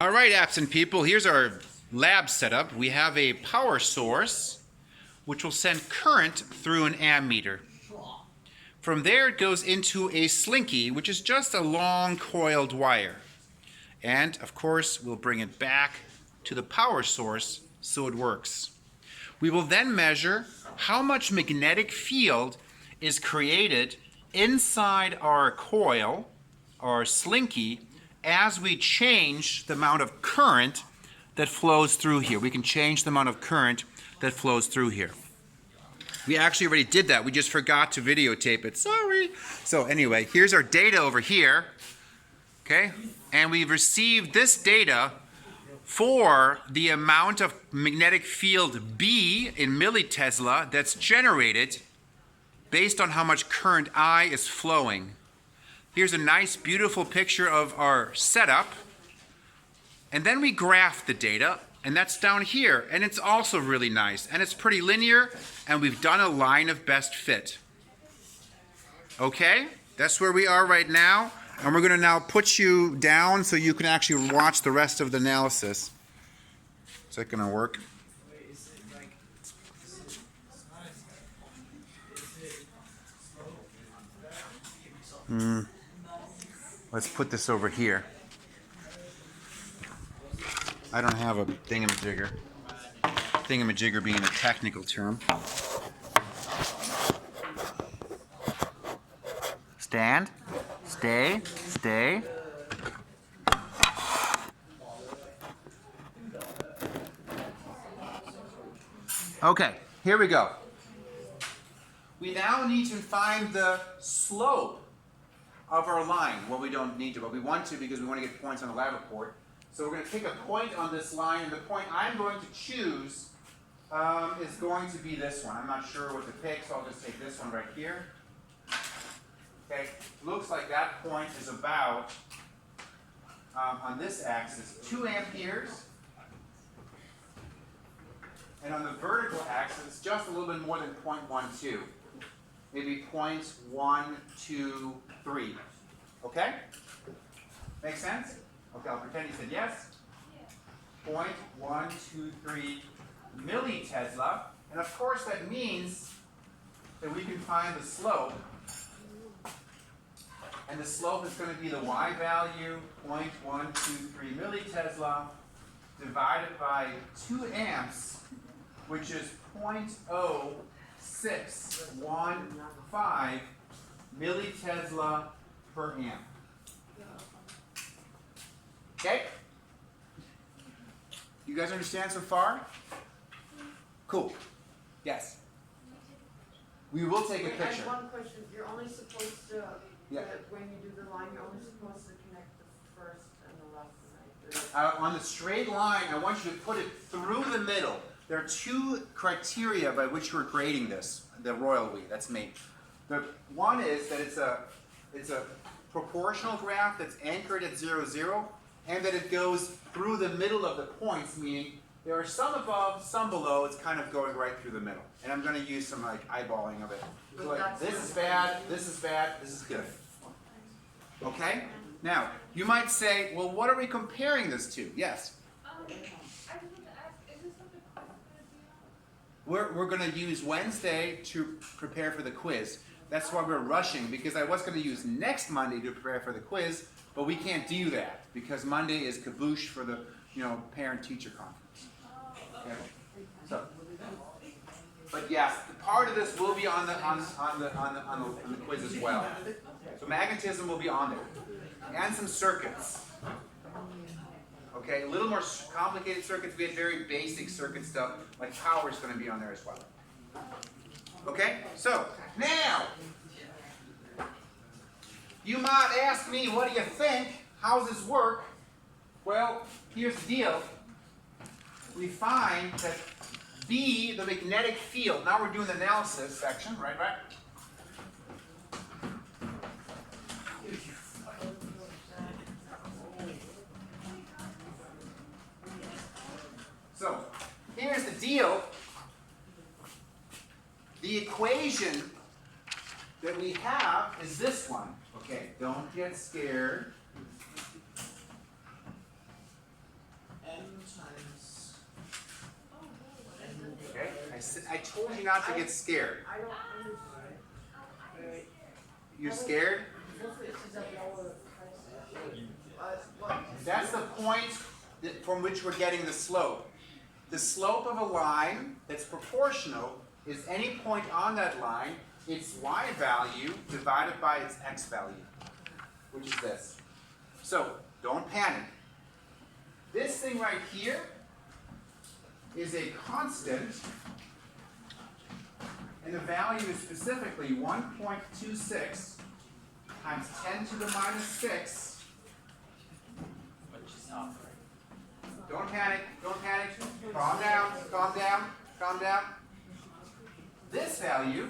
All right, absent people, here's our lab setup. We have a power source which will send current through an ammeter. From there it goes into a slinky, which is just a long coiled wire. And of course we'll bring it back to the power source so it works. We will then measure how much magnetic field is created inside our coil, our slinky, as we change the amount of current that flows through here. We can change the amount of current that flows through here. We actually already did that. We just forgot to videotape it. Sorry. So anyway, here's our data over here. Okay? And we've received this data for the amount of magnetic field B in millitesla that's generated based on how much current I is flowing. Here's a nice, beautiful picture of our setup. And then we graph the data, and that's down here. And it's also really nice. And it's pretty linear, and we've done a line of best fit. Okay? That's where we are right now. And we're going to now put you down so you can actually watch the rest of the analysis. Is that going to work? Let's put this over here. I don't have a thingamajigger. Thingamajigger being a technical term. Stand. Stay. Stay. Okay, here we go. We now need to find the slope of our line. Well, we don't need to, but we want to because we want to get points on the lab report. So we're going to take a point on this line, and the point I'm going to choose is going to be this one. I'm not sure what to pick, so I'll just take this one right here. Okay, looks like that point is about, on this axis, 2 amperes. And on the vertical axis, just a little bit more than 0.12. Maybe 0.123. Okay? Make sense? Okay, I'll pretend you said yes. 0.123 millitesla. And of course that means that we can find the slope. And the slope is going to be the y value, 0.123 millitesla, divided by 2 amps, which is 0.0615 millitesla per amp. Okay? You guys understand so far? Cool. Yes? We will take a picture. I have one question. You're only supposed to, when you do the line, you're only supposed to connect the first and the left side. On the straight line, I want you to put it through the middle. There are 2 criteria by which we're grading this, the royal we, that's me. The one is that it's a proportional graph that's anchored at 0, 0, and that it goes through the middle of the points, meaning there are some above, some below, it's kind of going right through the middle. And I'm going to use some like eyeballing of it. So like, this is bad, this is bad, this is good. Okay? Now, you might say, well, what are we comparing this to? Yes? We're going to use Wednesday to prepare for the quiz. That's why we're rushing, because I was going to use next Monday to prepare for the quiz, but we can't do that because Monday is kaboosh for the parent-teacher conference. Okay? So, but yes, part of this will be on the quiz as well. So magnetism will be on there, and some circuits. Okay, a little more complicated circuits. We had very basic circuit stuff, like power is going to be on there as well. Okay, so now, you might ask me, what do you think? How does this work? Well, here's the deal. We find that B, the magnetic field, now we're doing the analysis section, right? So, here's the deal. The equation that we have is this one. Okay, don't get scared. I told you not to get scared. I don't understand. You're scared? That's the point from which we're getting the slope. The slope of a line that's proportional is any point on that line, its y value divided by its x value, which is this. So, don't panic. This thing right here is a constant, and the value is specifically 1.26 times 10 to the minus 6. Don't panic, don't panic. Calm down, calm down, calm down. This value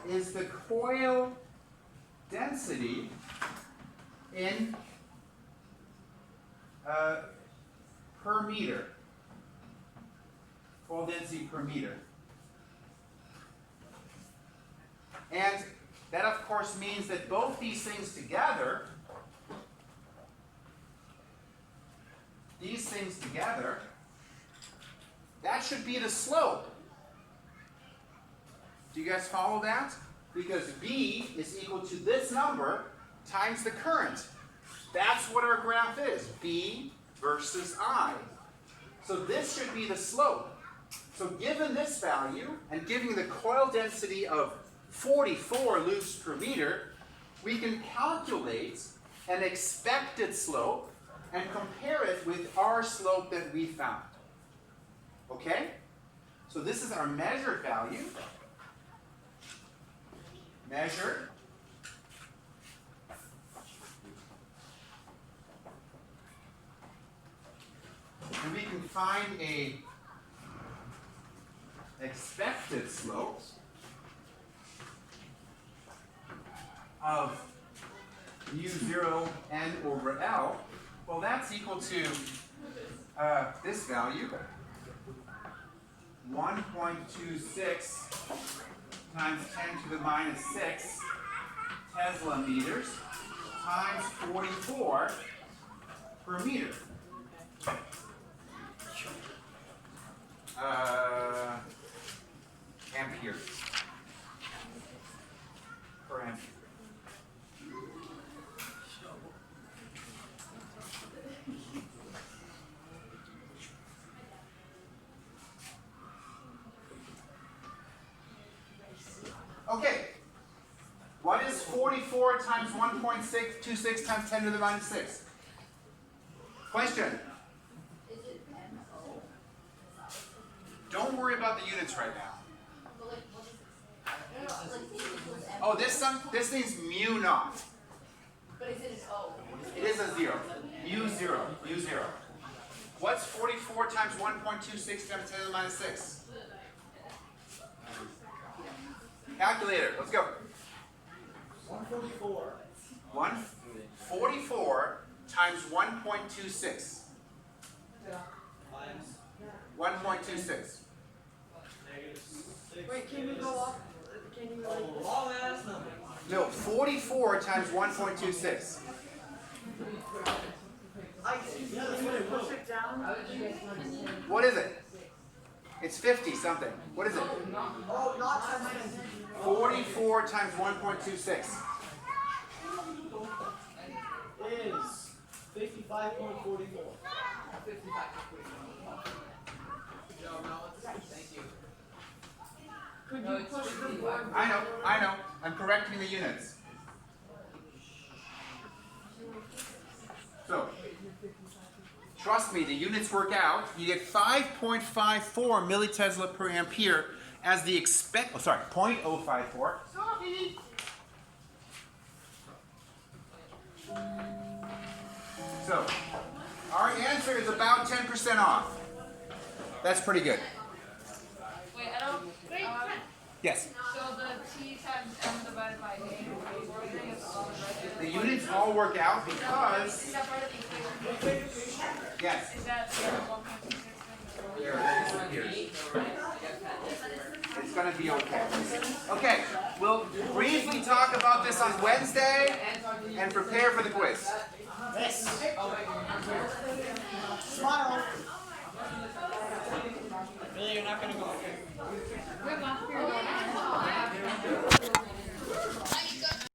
is the coil density in per meter. Coil density per meter. And that of course means that both these things together, that should be the slope. Do you guys follow that? Because B is equal to this number times the current. That's what our graph is, B versus I. So this should be the slope. So given this value, and giving the coil density of 44 loops per meter, we can calculate an expected slope and compare it with our slope that we found. Okay? So this is our measured value. Measured. And we can find a expected slope of mu0 n over L. Well, that's equal to this value, 1.26 times 10 to the minus 6 Tesla meters times 44 per meter. Ampere. Per ampere. Okay, what is 44 times 1.626 times 10 to the minus 6? Question? Don't worry about the units right now. Oh, this thing's mu naught. But is it an O? It is a 0. Mu 0. Mu 0. What's 44 times 1.26 times 10 to the minus 6? Calculator, let's go. 144. 144 times 1.26. 1.26. Wait, can you go up? Can you like? Long ass number. No, 44 times 1.26. Can you push it down? What is it? It's 50 something. What is it? Oh, not times 44 times 1.26. Is 55.44. Could you push the board? I know. I'm correcting the units. So, trust me, the units work out. You get 5.54 millitesla per ampere as the 0.054. Sorry. So, our answer is about 10% off. That's pretty good. Wait, I don't. Yes. So the T times M divided by A, everything is all right. The units all work out Is because, that part of the equation? yes, Is that 1.26? there it is. It's going to be okay. Okay, we'll briefly talk about this on Wednesday and prepare for the quiz. Smile. Really, you're not not gonna go, okay? We have lots of people going on.